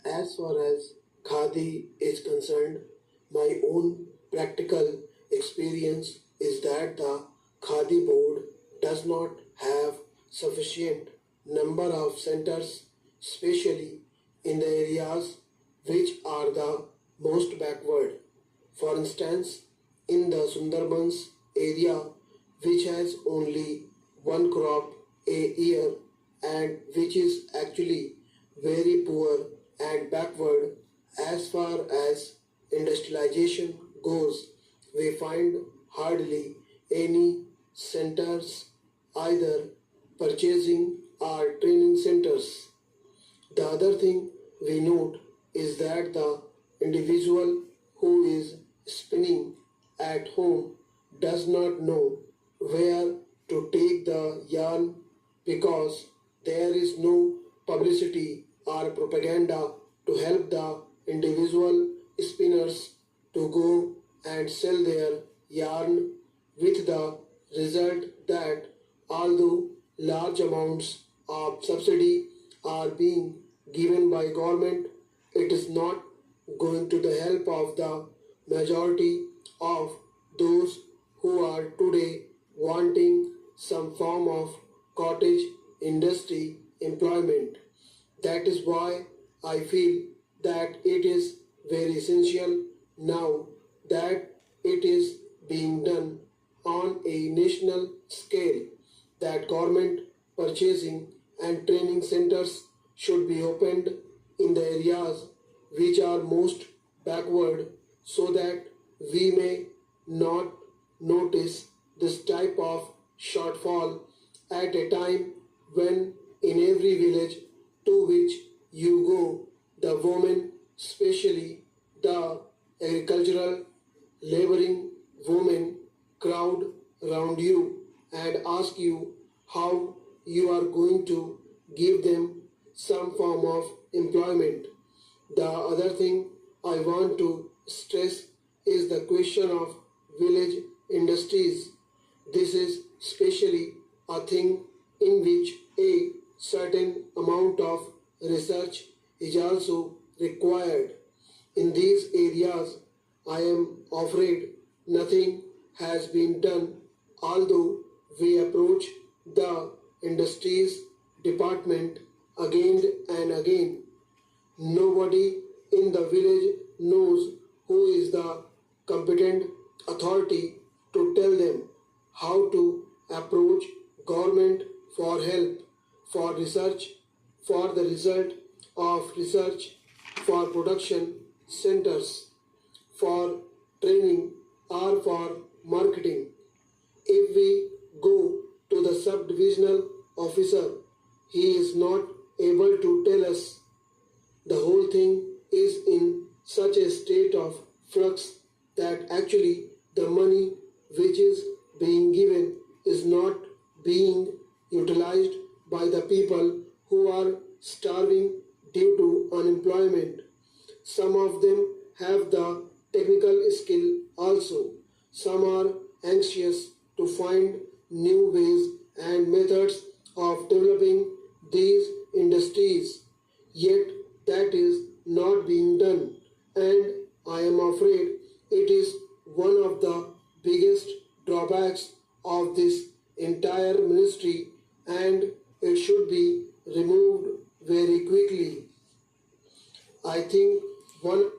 As far as Khadi is concerned, my own practical experience is that the Khadi board does not have sufficient number of centers, especially in the areas which are the most backward. For instance, in the Sundarbans area, which has only one crop a year and which is actually very poor and backward as far as industrialization goes, we find hardly any centers, either purchasing or training centers. The other thing we note is that the individual who is spinning at home does not know where to take the yarn because there is no publicity or propaganda to help the individual spinners to go and sell their yarn, with the result that although large amounts of subsidy are being given by government, it is not going to the help of the majority of those who are today wanting some form of cottage industry employment. That is why I feel that it is very essential now that it is being done on a national scale, that government purchasing and training centers should be opened in the areas which are most backward so that we may not notice this type of shortfall at a time when in every village to which you go, the women, especially the agricultural laboring women, crowd around you and ask you how you are going to give them some form of employment. The other thing I want to stress is the question of village industries. This is especially a thing in which a certain amount of research is also required. In these areas, I am afraid nothing has been done, although we approach the industries department again and again. Nobody in the village knows who is the competent authority to tell them how to approach government for help, for research, for the result of research, for production centers, for training or for marketing. If we go to the sub-divisional officer, he is not able to tell us. The whole thing is in such a state of flux that actually the money which is being given is not being utilized by the people who are starving due to unemployment. Some of them have the technical skill also. Some are anxious to find new ways and methods of developing these industries. Yet that is not being done, and I am afraid it is one of the biggest drawbacks of this entire ministry, and it should be removed very quickly. I think one